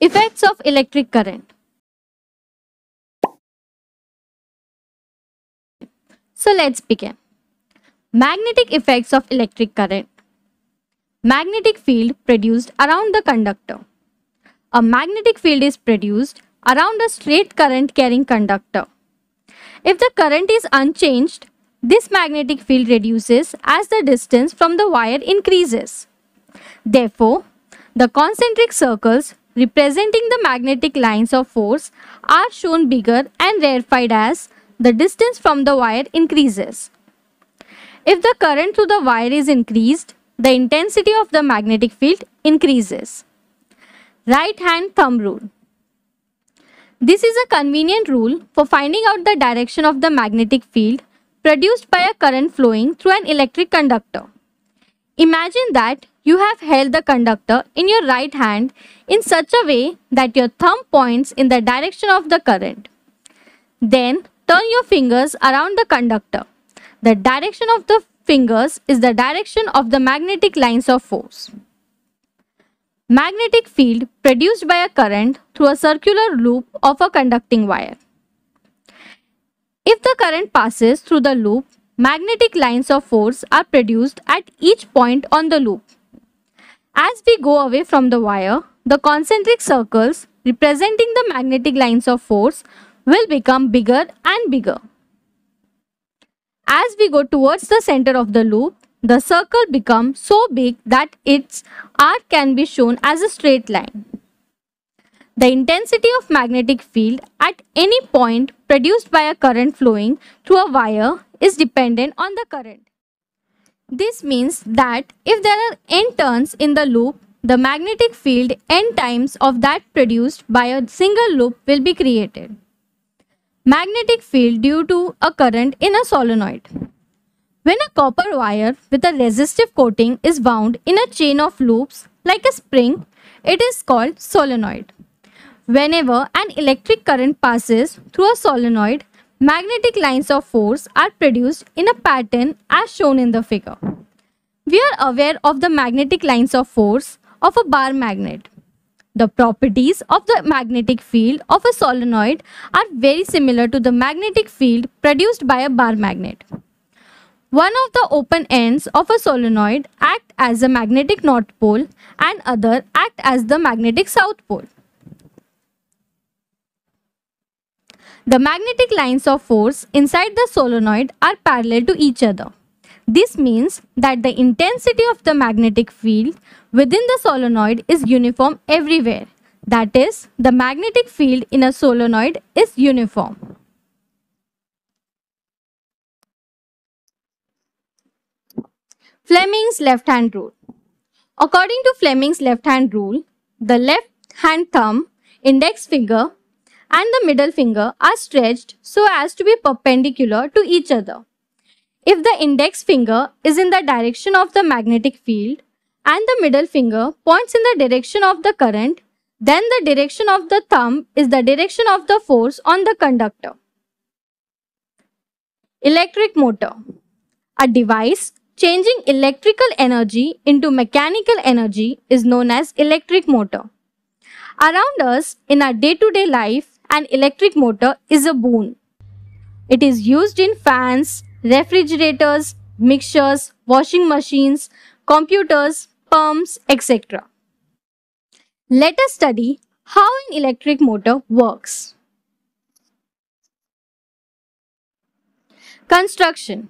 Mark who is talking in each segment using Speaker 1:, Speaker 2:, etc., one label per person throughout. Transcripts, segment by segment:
Speaker 1: Effects of electric current. So let's begin. Magnetic effects of electric current. Magnetic field produced around the conductor. A magnetic field is produced around a straight current carrying conductor. If the current is unchanged, this magnetic field reduces as the distance from the wire increases. Therefore, the concentric circles representing the magnetic lines of force are shown bigger and rarefied as the distance from the wire increases. If the current through the wire is increased, the intensity of the magnetic field increases. Right hand thumb rule. This is a convenient rule for finding out the direction of the magnetic field produced by a current flowing through an electric conductor. Imagine that you have held the conductor in your right hand in such a way that your thumb points in the direction of the current. Then turn your fingers around the conductor. The direction of the fingers is the direction of the magnetic lines of force. Magnetic field produced by a current through a circular loop of a conducting wire. If the current passes through the loop, magnetic lines of force are produced at each point on the loop. As we go away from the wire, the concentric circles representing the magnetic lines of force will become bigger and bigger. As we go towards the center of the loop, the circle becomes so big that its arc can be shown as a straight line. The intensity of magnetic field at any point produced by a current flowing through a wire is dependent on the current. This means that if there are n turns in the loop, the magnetic field n times of that produced by a single loop will be created. Magnetic field due to a current in a solenoid. When a copper wire with a resistive coating is wound in a chain of loops like a spring, it is called solenoid. Whenever an electric current passes through a solenoid, magnetic lines of force are produced in a pattern as shown in the figure. We are aware of the magnetic lines of force of a bar magnet. The properties of the magnetic field of a solenoid are very similar to the magnetic field produced by a bar magnet. One of the open ends of a solenoid act as a magnetic north pole and other act as the magnetic south pole. The magnetic lines of force inside the solenoid are parallel to each other. This means that the intensity of the magnetic field within the solenoid is uniform everywhere. That is, the magnetic field in a solenoid is uniform. Fleming's left-hand rule. According to Fleming's left-hand rule, the left hand thumb, index finger and the middle finger are stretched so as to be perpendicular to each other. If the index finger is in the direction of the magnetic field and the middle finger points in the direction of the current, then the direction of the thumb is the direction of the force on the conductor. Electric motor. A device changing electrical energy into mechanical energy is known as electric motor. Around us in our day-to-day life, an electric motor is a boon. It is used in fans, refrigerators, mixers, washing machines, computers, pumps, etc. Let us study how an electric motor works. Construction.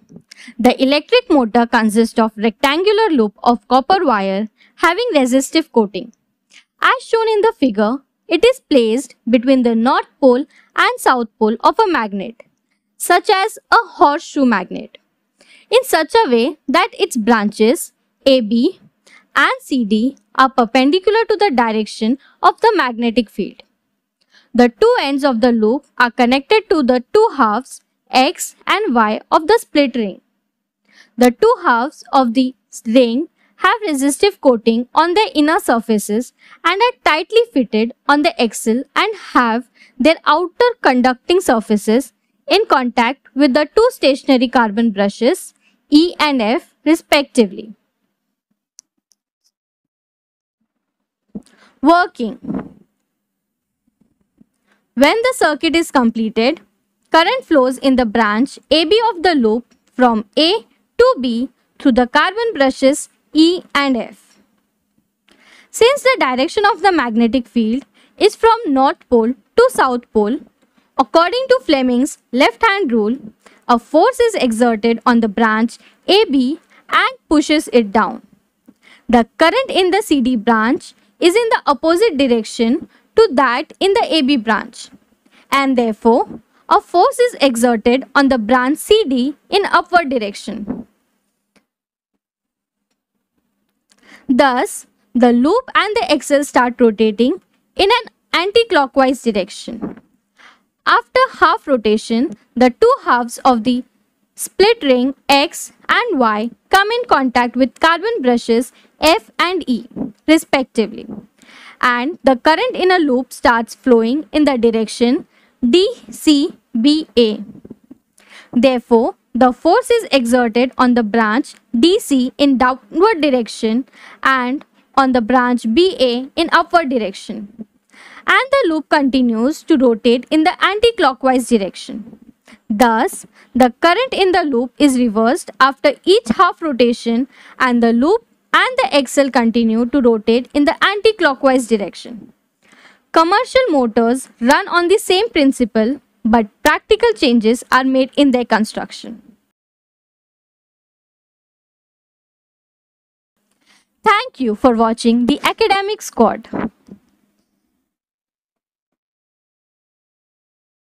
Speaker 1: The electric motor consists of rectangular loop of copper wire having resistive coating. As shown in the figure, it is placed between the north pole and south pole of a magnet, such as a horseshoe magnet, in such a way that its branches AB and CD are perpendicular to the direction of the magnetic field. The two ends of the loop are connected to the two halves X and Y of the split ring. The two halves of the ring have resistive coating on their inner surfaces and are tightly fitted on the axle and have their outer conducting surfaces in contact with the two stationary carbon brushes E and F respectively. Working. When the circuit is completed, current flows in the branch AB of the loop from A to B through the carbon brushes E and F. Since the direction of the magnetic field is from North Pole to South Pole, according to Fleming's left-hand rule, a force is exerted on the branch AB and pushes it down. The current in the CD branch is in the opposite direction to that in the AB branch, and therefore a force is exerted on the branch CD in upward direction. Thus, the loop and the axle start rotating in an anti-clockwise direction. After half rotation, the two halves of the split ring X and Y come in contact with carbon brushes F and E, respectively, and the current in a loop starts flowing in the direction DCBA. Therefore, the force is exerted on the branch DC in downward direction and on the branch BA in upward direction, and the loop continues to rotate in the anti-clockwise direction. Thus, the current in the loop is reversed after each half rotation, and the loop and the axle continue to rotate in the anti-clockwise direction. Commercial motors run on the same principle, but practical changes are made in their construction. Thank you for watching the Academic Squad.